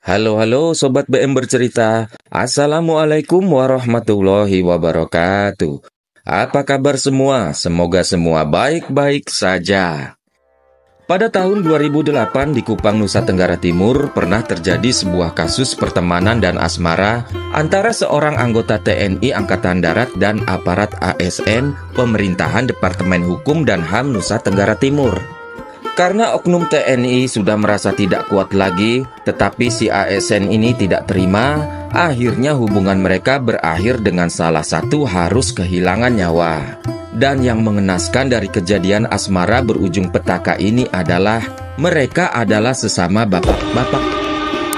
Halo Sobat BM bercerita. Assalamualaikum warahmatullahi wabarakatuh. Apa kabar semua? Semoga semua baik-baik saja. Pada tahun 2008 di Kupang, Nusa Tenggara Timur pernah terjadi sebuah kasus pertemanan dan asmara antara seorang anggota TNI Angkatan Darat dan aparat ASN Pemerintahan Departemen Hukum dan HAM Nusa Tenggara Timur. Karena oknum TNI sudah merasa tidak kuat lagi, tetapi si ASN ini tidak terima, akhirnya hubungan mereka berakhir dengan salah satu harus kehilangan nyawa. Dan yang mengenaskan dari kejadian asmara berujung petaka ini adalah mereka adalah sesama bapak-bapak.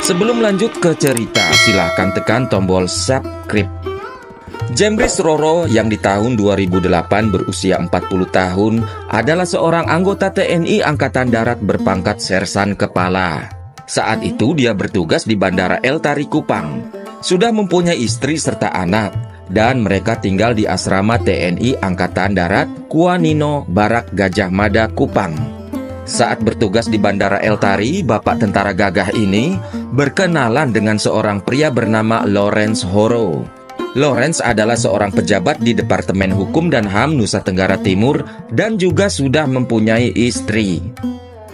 Sebelum lanjut ke cerita, silahkan tekan tombol subscribe. Jemris Roro yang di tahun 2008 berusia 40 tahun adalah seorang anggota TNI Angkatan Darat berpangkat sersan kepala. Saat itu dia bertugas di Bandara El Tari Kupang. Sudah mempunyai istri serta anak, dan mereka tinggal di asrama TNI Angkatan Darat Kuanino, Barak Gajah Mada, Kupang. Saat bertugas di Bandara El Tari, bapak tentara gagah ini berkenalan dengan seorang pria bernama Lawrence Horo. Lawrence adalah seorang pejabat di Departemen Hukum dan HAM Nusa Tenggara Timur dan juga sudah mempunyai istri.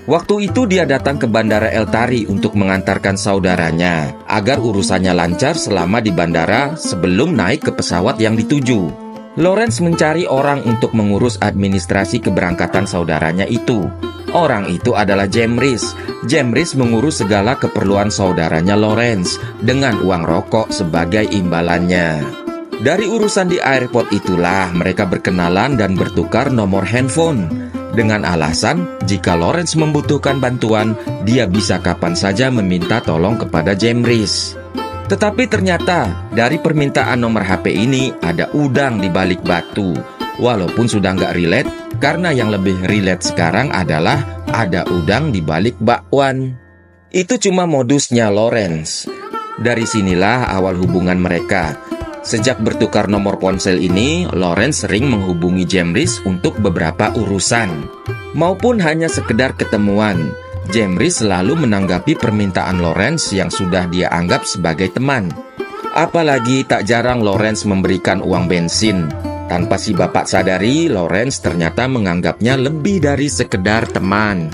Waktu itu dia datang ke Bandara El Tari untuk mengantarkan saudaranya agar urusannya lancar selama di bandara sebelum naik ke pesawat yang dituju. Lawrence mencari orang untuk mengurus administrasi keberangkatan saudaranya itu. Orang itu adalah Jemris. Jemris mengurus segala keperluan saudaranya Lawrence dengan uang rokok sebagai imbalannya. Dari urusan di airport itulah mereka berkenalan dan bertukar nomor handphone. Dengan alasan jika Lawrence membutuhkan bantuan, dia bisa kapan saja meminta tolong kepada Jemris. Tetapi ternyata dari permintaan nomor HP ini ada udang di balik batu. Walaupun sudah nggak relate, karena yang lebih relate sekarang adalah ada udang di balik bakwan. Itu cuma modusnya Lawrence. Dari sinilah awal hubungan mereka. Sejak bertukar nomor ponsel ini, Lawrence sering menghubungi Jemris untuk beberapa urusan. Maupun hanya sekedar ketemuan, Jemris selalu menanggapi permintaan Lawrence yang sudah dia anggap sebagai teman. Apalagi tak jarang Lawrence memberikan uang bensin. Tanpa si bapak sadari, Lawrence ternyata menganggapnya lebih dari sekedar teman.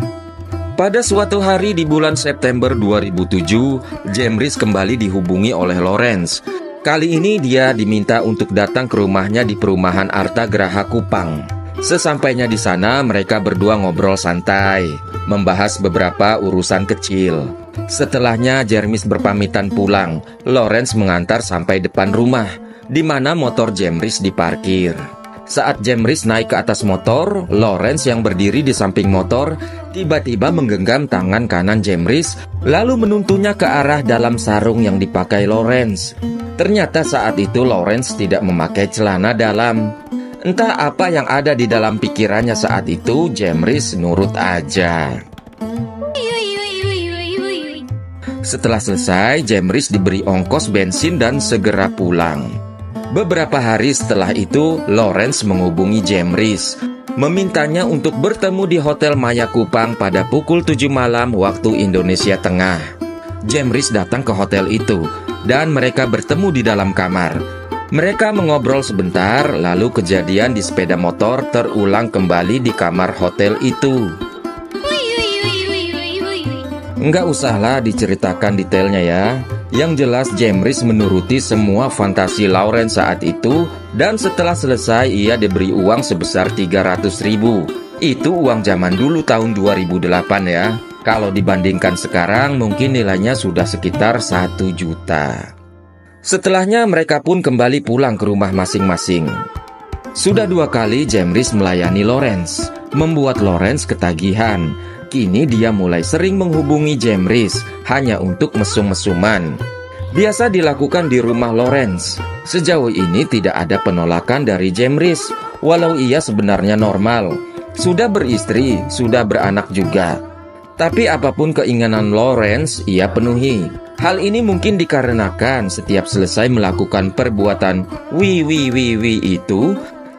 Pada suatu hari di bulan September 2007, Jemris kembali dihubungi oleh Lawrence. Kali ini dia diminta untuk datang ke rumahnya di perumahan Arta Graha Kupang. Sesampainya di sana, mereka berdua ngobrol santai, membahas beberapa urusan kecil. Setelahnya, Jemris berpamitan pulang. Lawrence mengantar sampai depan rumah, di mana motor Jemris diparkir. Saat Jemris naik ke atas motor, Lawrence yang berdiri di samping motor tiba-tiba menggenggam tangan kanan Jemris, lalu menuntunnya ke arah dalam sarung yang dipakai Lawrence. Ternyata saat itu Lawrence tidak memakai celana dalam. Entah apa yang ada di dalam pikirannya saat itu, Jemris nurut aja. Setelah selesai, Jemris diberi ongkos bensin dan segera pulang. Beberapa hari setelah itu, Lawrence menghubungi Jemris, memintanya untuk bertemu di Hotel Maya Kupang pada pukul 7 malam waktu Indonesia Tengah. Jemris datang ke hotel itu, dan mereka bertemu di dalam kamar. Mereka mengobrol sebentar, lalu kejadian di sepeda motor terulang kembali di kamar hotel itu. Enggak usahlah diceritakan detailnya ya. Yang jelas Jemris menuruti semua fantasi Lawrence saat itu, dan setelah selesai ia diberi uang sebesar 300.000. Itu uang zaman dulu tahun 2008 ya. Kalau dibandingkan sekarang mungkin nilainya sudah sekitar 1 juta. Setelahnya mereka pun kembali pulang ke rumah masing-masing. Sudah 2 kali Jemris melayani Lawrence, membuat Lawrence ketagihan. Kini dia mulai sering menghubungi Jemris hanya untuk mesum-mesuman. Biasa dilakukan di rumah Lawrence. Sejauh ini tidak ada penolakan dari Jemris, walau ia sebenarnya normal. Sudah beristri, sudah beranak juga. Tapi apapun keinginan Lawrence, ia penuhi. Hal ini mungkin dikarenakan setiap selesai melakukan perbuatan itu,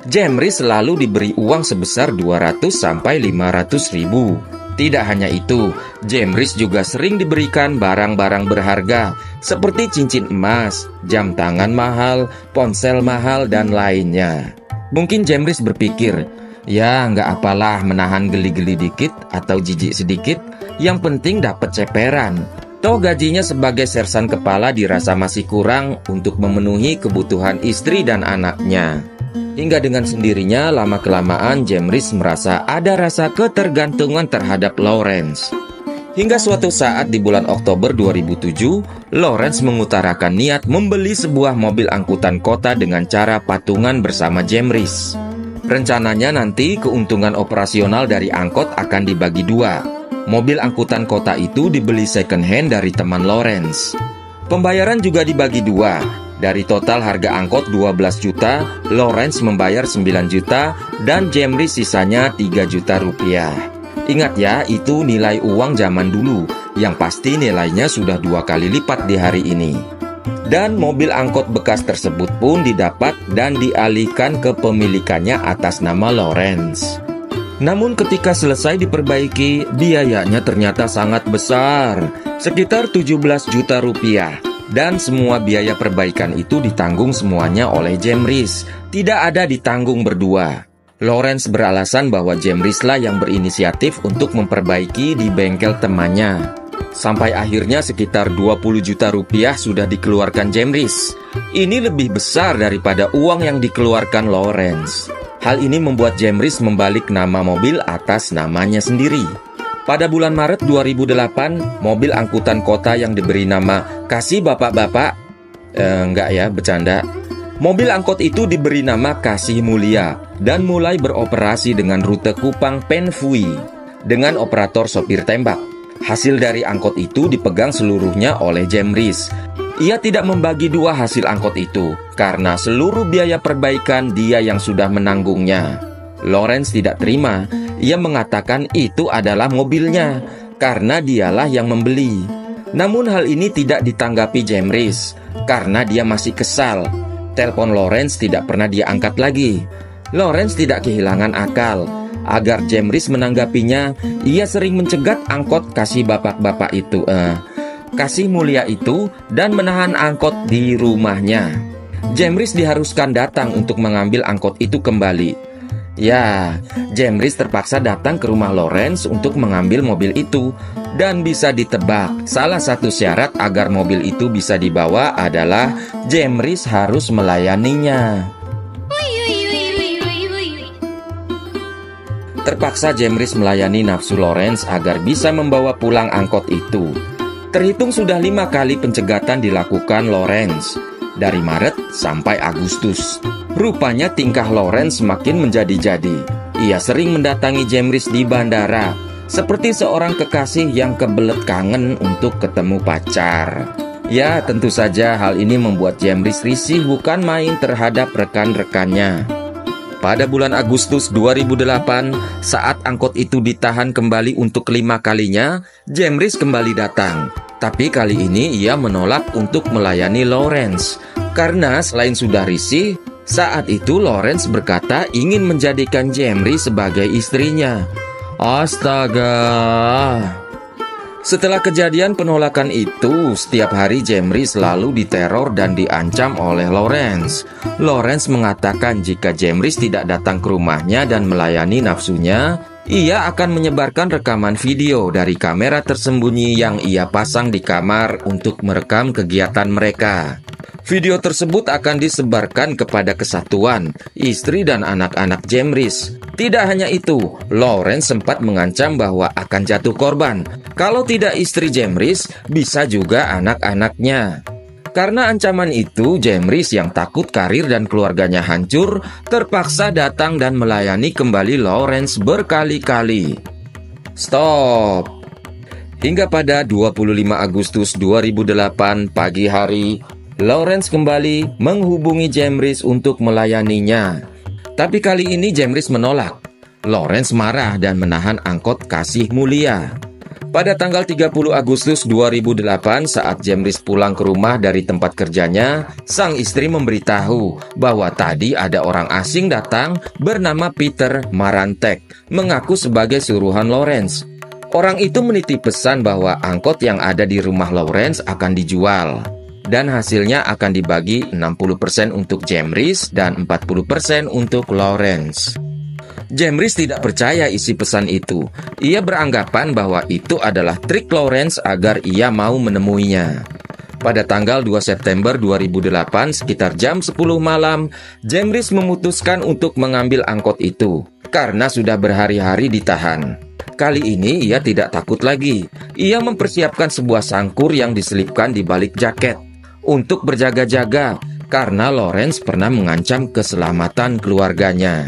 Jemris selalu diberi uang sebesar 200 sampai 500 ribu. Tidak hanya itu, Jemris juga sering diberikan barang-barang berharga seperti cincin emas, jam tangan mahal, ponsel mahal, dan lainnya. Mungkin Jemris berpikir, ya nggak apalah menahan geli-geli dikit atau jijik sedikit, yang penting dapat ceperan. Toh gajinya sebagai sersan kepala dirasa masih kurang untuk memenuhi kebutuhan istri dan anaknya. Hingga dengan sendirinya lama-kelamaan Jemris merasa ada rasa ketergantungan terhadap Lawrence. Hingga suatu saat di bulan Oktober 2007, Lawrence mengutarakan niat membeli sebuah mobil angkutan kota dengan cara patungan bersama Jemris. Rencananya nanti keuntungan operasional dari angkot akan dibagi dua. Mobil angkutan kota itu dibeli second hand dari teman Lawrence. Pembayaran juga dibagi dua. Dari total harga angkot 12 juta, Lawrence membayar 9 juta dan Jemris sisanya 3 juta rupiah. Ingat ya, itu nilai uang zaman dulu, yang pasti nilainya sudah 2 kali lipat di hari ini. Dan mobil angkot bekas tersebut pun didapat dan dialihkan ke pemilikannya atas nama Lawrence. Namun ketika selesai diperbaiki, biayanya ternyata sangat besar, sekitar 17 juta rupiah. Dan semua biaya perbaikan itu ditanggung semuanya oleh Jemris, tidak ada ditanggung berdua. Lawrence beralasan bahwa Jemrislah yang berinisiatif untuk memperbaiki di bengkel temannya. Sampai akhirnya sekitar 20 juta rupiah sudah dikeluarkan Jemris. Ini lebih besar daripada uang yang dikeluarkan Lawrence. Hal ini membuat Jemris membalik nama mobil atas namanya sendiri. Pada bulan Maret 2008, mobil angkutan kota yang diberi nama Kasih Bapak-Bapak, enggak ya, bercanda. Mobil angkot itu diberi nama Kasih Mulia dan mulai beroperasi dengan rute Kupang Penfui dengan operator sopir tembak. Hasil dari angkot itu dipegang seluruhnya oleh Jemris. Ia tidak membagi dua hasil angkot itu karena seluruh biaya perbaikan dia yang sudah menanggungnya. Lawrence tidak terima. Ia mengatakan itu adalah mobilnya karena dialah yang membeli. Namun hal ini tidak ditanggapi Jemris karena dia masih kesal. Telepon Lawrence tidak pernah dia angkat lagi. Lawrence tidak kehilangan akal. Agar Jemris menanggapinya, ia sering mencegat angkot Kasih Bapak-Bapak itu, Kasih Mulia itu, dan menahan angkot di rumahnya. Jemris diharuskan datang untuk mengambil angkot itu kembali. Ya, Jemris terpaksa datang ke rumah Lawrence untuk mengambil mobil itu. Dan bisa ditebak, salah satu syarat agar mobil itu bisa dibawa adalah Jemris harus melayaninya. Terpaksa Jemris melayani nafsu Lawrence agar bisa membawa pulang angkot itu. Terhitung sudah 5 kali pencegatan dilakukan Lawrence, dari Maret sampai Agustus. Rupanya tingkah Lawrence semakin menjadi-jadi. Ia sering mendatangi Jemris di bandara, seperti seorang kekasih yang kebelet kangen untuk ketemu pacar. Ya, tentu saja hal ini membuat Jemris risih bukan main terhadap rekan-rekannya. Pada bulan Agustus 2008, saat angkot itu ditahan kembali untuk 5 kalinya, Jemris kembali datang. Tapi kali ini ia menolak untuk melayani Lawrence. Karena selain sudah risih, saat itu Lawrence berkata ingin menjadikan Jemris sebagai istrinya. Astaga. Setelah kejadian penolakan itu, setiap hari Jemris selalu diteror dan diancam oleh Lawrence. Lawrence mengatakan jika Jemris tidak datang ke rumahnya dan melayani nafsunya, ia akan menyebarkan rekaman video dari kamera tersembunyi yang ia pasang di kamar untuk merekam kegiatan mereka. Video tersebut akan disebarkan kepada kesatuan, istri dan anak-anak Jemris. Tidak hanya itu, Lawrence sempat mengancam bahwa akan jatuh korban. Kalau tidak istri Jemris, bisa juga anak-anaknya. Karena ancaman itu, Jemris yang takut karir dan keluarganya hancur, terpaksa datang dan melayani kembali Lawrence berkali-kali. Stop! Hingga pada 25 Agustus 2008 pagi hari, Lawrence kembali menghubungi Jemris untuk melayaninya. Tapi kali ini Jemris menolak. Lawrence marah dan menahan angkot Kasih Mulia. Pada tanggal 30 Agustus 2008 saat Jemris pulang ke rumah dari tempat kerjanya, sang istri memberitahu bahwa tadi ada orang asing datang bernama Peter Marantek, mengaku sebagai suruhan Lawrence. Orang itu menitip pesan bahwa angkot yang ada di rumah Lawrence akan dijual, dan hasilnya akan dibagi 60% untuk Jemris dan 40% untuk Lawrence. Jemris tidak percaya isi pesan itu. Ia beranggapan bahwa itu adalah trik Lawrence agar ia mau menemuinya. Pada tanggal 2 September 2008, sekitar jam 10 malam, Jemris memutuskan untuk mengambil angkot itu, karena sudah berhari-hari ditahan. Kali ini ia tidak takut lagi. Ia mempersiapkan sebuah sangkur yang diselipkan di balik jaket untuk berjaga-jaga, karena Lawrence pernah mengancam keselamatan keluarganya.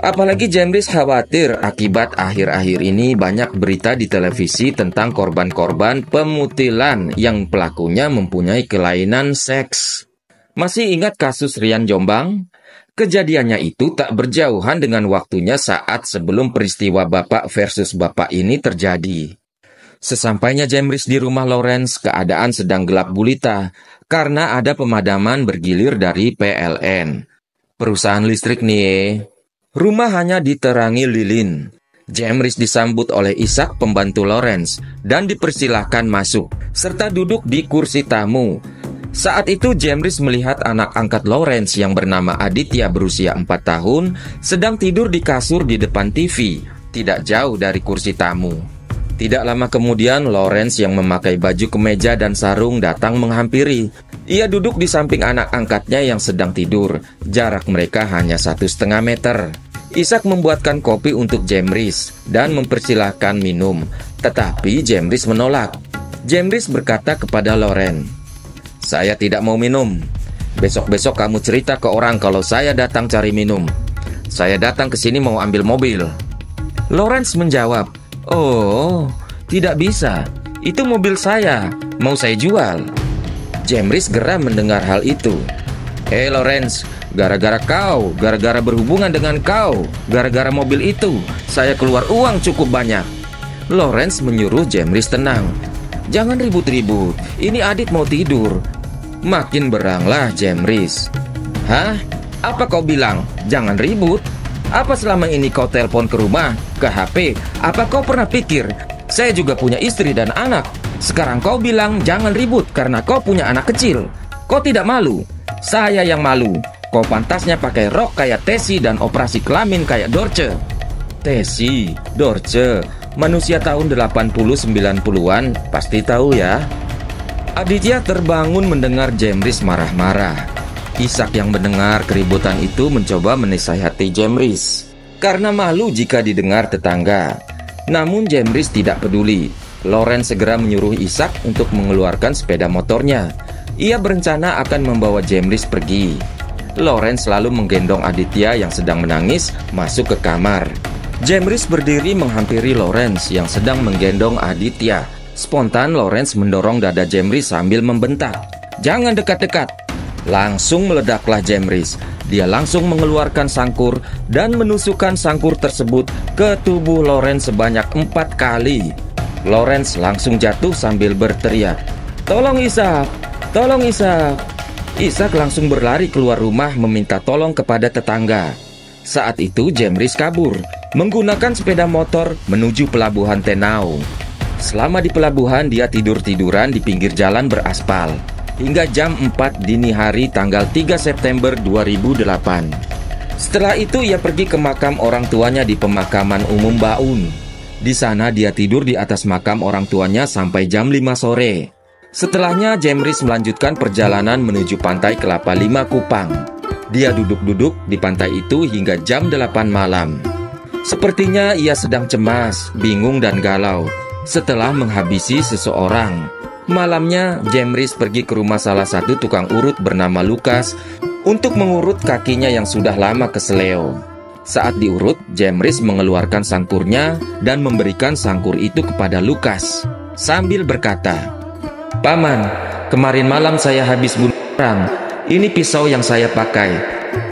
Apalagi Jemris khawatir akibat akhir-akhir ini banyak berita di televisi tentang korban-korban pemutilan yang pelakunya mempunyai kelainan seks. Masih ingat kasus Rian Jombang? Kejadiannya itu tak berjauhan dengan waktunya saat sebelum peristiwa bapak versus bapak ini terjadi. Sesampainya Jemris di rumah Lawrence, keadaan sedang gelap gulita karena ada pemadaman bergilir dari PLN. Perusahaan listrik nih. Rumah hanya diterangi lilin. Jemris disambut oleh Ishak, pembantu Lawrence, dan dipersilahkan masuk, serta duduk di kursi tamu. Saat itu Jemris melihat anak angkat Lawrence yang bernama Aditya berusia 4 tahun sedang tidur di kasur di depan TV, tidak jauh dari kursi tamu. Tidak lama kemudian Lawrence yang memakai baju kemeja dan sarung datang menghampiri. Ia duduk di samping anak angkatnya yang sedang tidur. Jarak mereka hanya 1,5 meter. Ishak membuatkan kopi untuk Jemris dan mempersilahkan minum, tetapi Jemris menolak. Jemris berkata kepada Lawrence, "Saya tidak mau minum. Besok-besok kamu cerita ke orang kalau saya datang cari minum. Saya datang ke sini mau ambil mobil." Lawrence menjawab, "Oh, tidak bisa. Itu mobil saya. Mau saya jual." Jemris geram mendengar hal itu. Lawrence, gara-gara kau, gara-gara berhubungan dengan kau, gara-gara mobil itu, saya keluar uang cukup banyak." Lawrence menyuruh Jemris tenang. "Jangan ribut-ribut, ini Adit mau tidur." Makin beranglah Jemris. "Hah? Apa kau bilang? Jangan ribut? Apa selama ini kau telepon ke rumah, ke HP? Apa kau pernah pikir saya juga punya istri dan anak? Sekarang kau bilang jangan ribut karena kau punya anak kecil. Kau tidak malu? Saya yang malu. Kau pantasnya pakai rok kayak Tesi dan operasi kelamin kayak Dorce." Tesi, Dorce, manusia tahun 80-90-an pasti tahu ya. Aditya terbangun mendengar Jemris marah-marah. Ishak yang mendengar keributan itu mencoba menasihati Jemris karena malu jika didengar tetangga. Namun Jemris tidak peduli. Lawrence segera menyuruh Ishak untuk mengeluarkan sepeda motornya. Ia berencana akan membawa Jemris pergi. Lawrence lalu menggendong Aditya yang sedang menangis masuk ke kamar. Jemris berdiri menghampiri Lawrence yang sedang menggendong Aditya. Spontan Lawrence mendorong dada Jemris sambil membentak, "Jangan dekat-dekat." Langsung meledaklah Jemris. Dia langsung mengeluarkan sangkur dan menusukkan sangkur tersebut ke tubuh Lawrence sebanyak 4 kali. Lawrence langsung jatuh sambil berteriak, "Tolong Ishak! Tolong Ishak!" Ishak langsung berlari keluar rumah meminta tolong kepada tetangga. Saat itu Jemris kabur menggunakan sepeda motor menuju pelabuhan Tenau. Selama di pelabuhan dia tidur-tiduran di pinggir jalan beraspal hingga jam 4 dini hari tanggal 3 September 2008. Setelah itu ia pergi ke makam orang tuanya di pemakaman umum Baun. Di sana dia tidur di atas makam orang tuanya sampai jam 5 sore. Setelahnya Jemris melanjutkan perjalanan menuju pantai Kelapa Lima Kupang. Dia duduk-duduk di pantai itu hingga jam 8 malam. Sepertinya ia sedang cemas, bingung dan galau setelah menghabisi seseorang. Malamnya Jemris pergi ke rumah salah satu tukang urut bernama Lukas untuk mengurut kakinya yang sudah lama keseleo. Saat diurut, Jemris mengeluarkan sangkurnya dan memberikan sangkur itu kepada Lukas sambil berkata, "Paman, kemarin malam saya habis bunuh orang. Ini pisau yang saya pakai.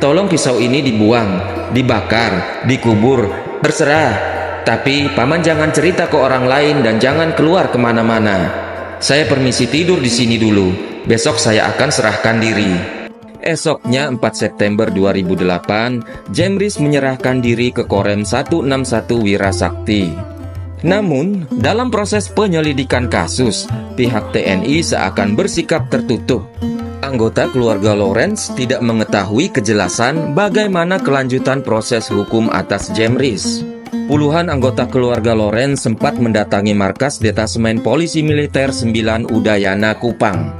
Tolong pisau ini dibuang, dibakar, dikubur, terserah. Tapi paman jangan cerita ke orang lain dan jangan keluar kemana-mana. Saya permisi tidur di sini dulu. Besok saya akan serahkan diri." Esoknya 4 September 2008, Jemris menyerahkan diri ke Korem 161 Wirasakti. Namun, dalam proses penyelidikan kasus, pihak TNI seakan bersikap tertutup. Anggota keluarga Lawrence tidak mengetahui kejelasan bagaimana kelanjutan proses hukum atas Jemrys. Puluhan anggota keluarga Lawrence sempat mendatangi markas Detasemen Polisi Militer 9 Udayana, Kupang.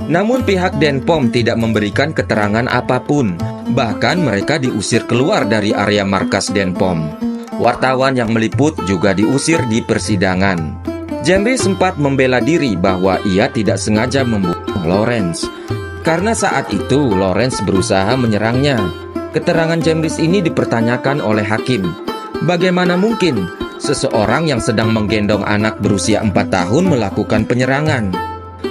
Namun pihak Denpom tidak memberikan keterangan apapun, bahkan mereka diusir keluar dari area markas Denpom. Wartawan yang meliput juga diusir di persidangan. Jemrys sempat membela diri bahwa ia tidak sengaja membunuh Lawrence, karena saat itu Lawrence berusaha menyerangnya. Keterangan Jemrys ini dipertanyakan oleh hakim. Bagaimana mungkin seseorang yang sedang menggendong anak berusia 4 tahun melakukan penyerangan?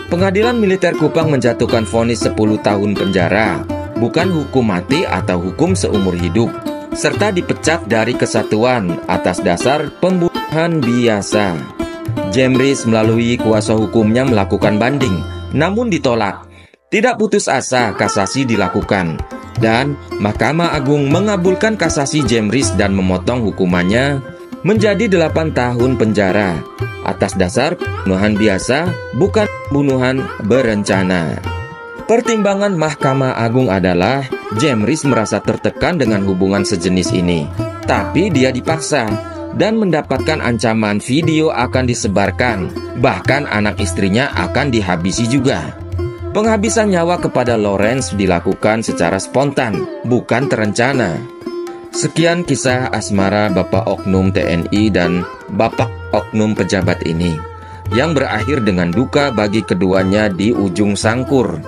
Pengadilan Militer Kupang menjatuhkan vonis 10 tahun penjara, bukan hukum mati atau hukum seumur hidup, serta dipecat dari kesatuan atas dasar pembunuhan biasa. Jemrys melalui kuasa hukumnya melakukan banding, namun ditolak. Tidak putus asa, kasasi dilakukan, dan Mahkamah Agung mengabulkan kasasi Jemrys dan memotong hukumannya menjadi 8 tahun penjara atas dasar pembunuhan biasa, bukan pembunuhan berencana. Pertimbangan Mahkamah Agung adalah Jemrys merasa tertekan dengan hubungan sejenis ini, tapi dia dipaksa dan mendapatkan ancaman video akan disebarkan, bahkan anak istrinya akan dihabisi juga. Penghabisan nyawa kepada Lawrence dilakukan secara spontan, bukan terencana. Sekian kisah asmara Bapak Oknum TNI dan Bapak Oknum pejabat ini, yang berakhir dengan duka bagi keduanya di ujung sangkur.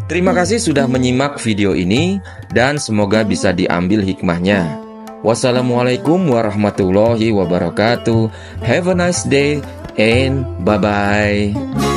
Terima kasih sudah menyimak video ini dan semoga bisa diambil hikmahnya. Wassalamualaikum warahmatullahi wabarakatuh. Have a nice day and bye-bye.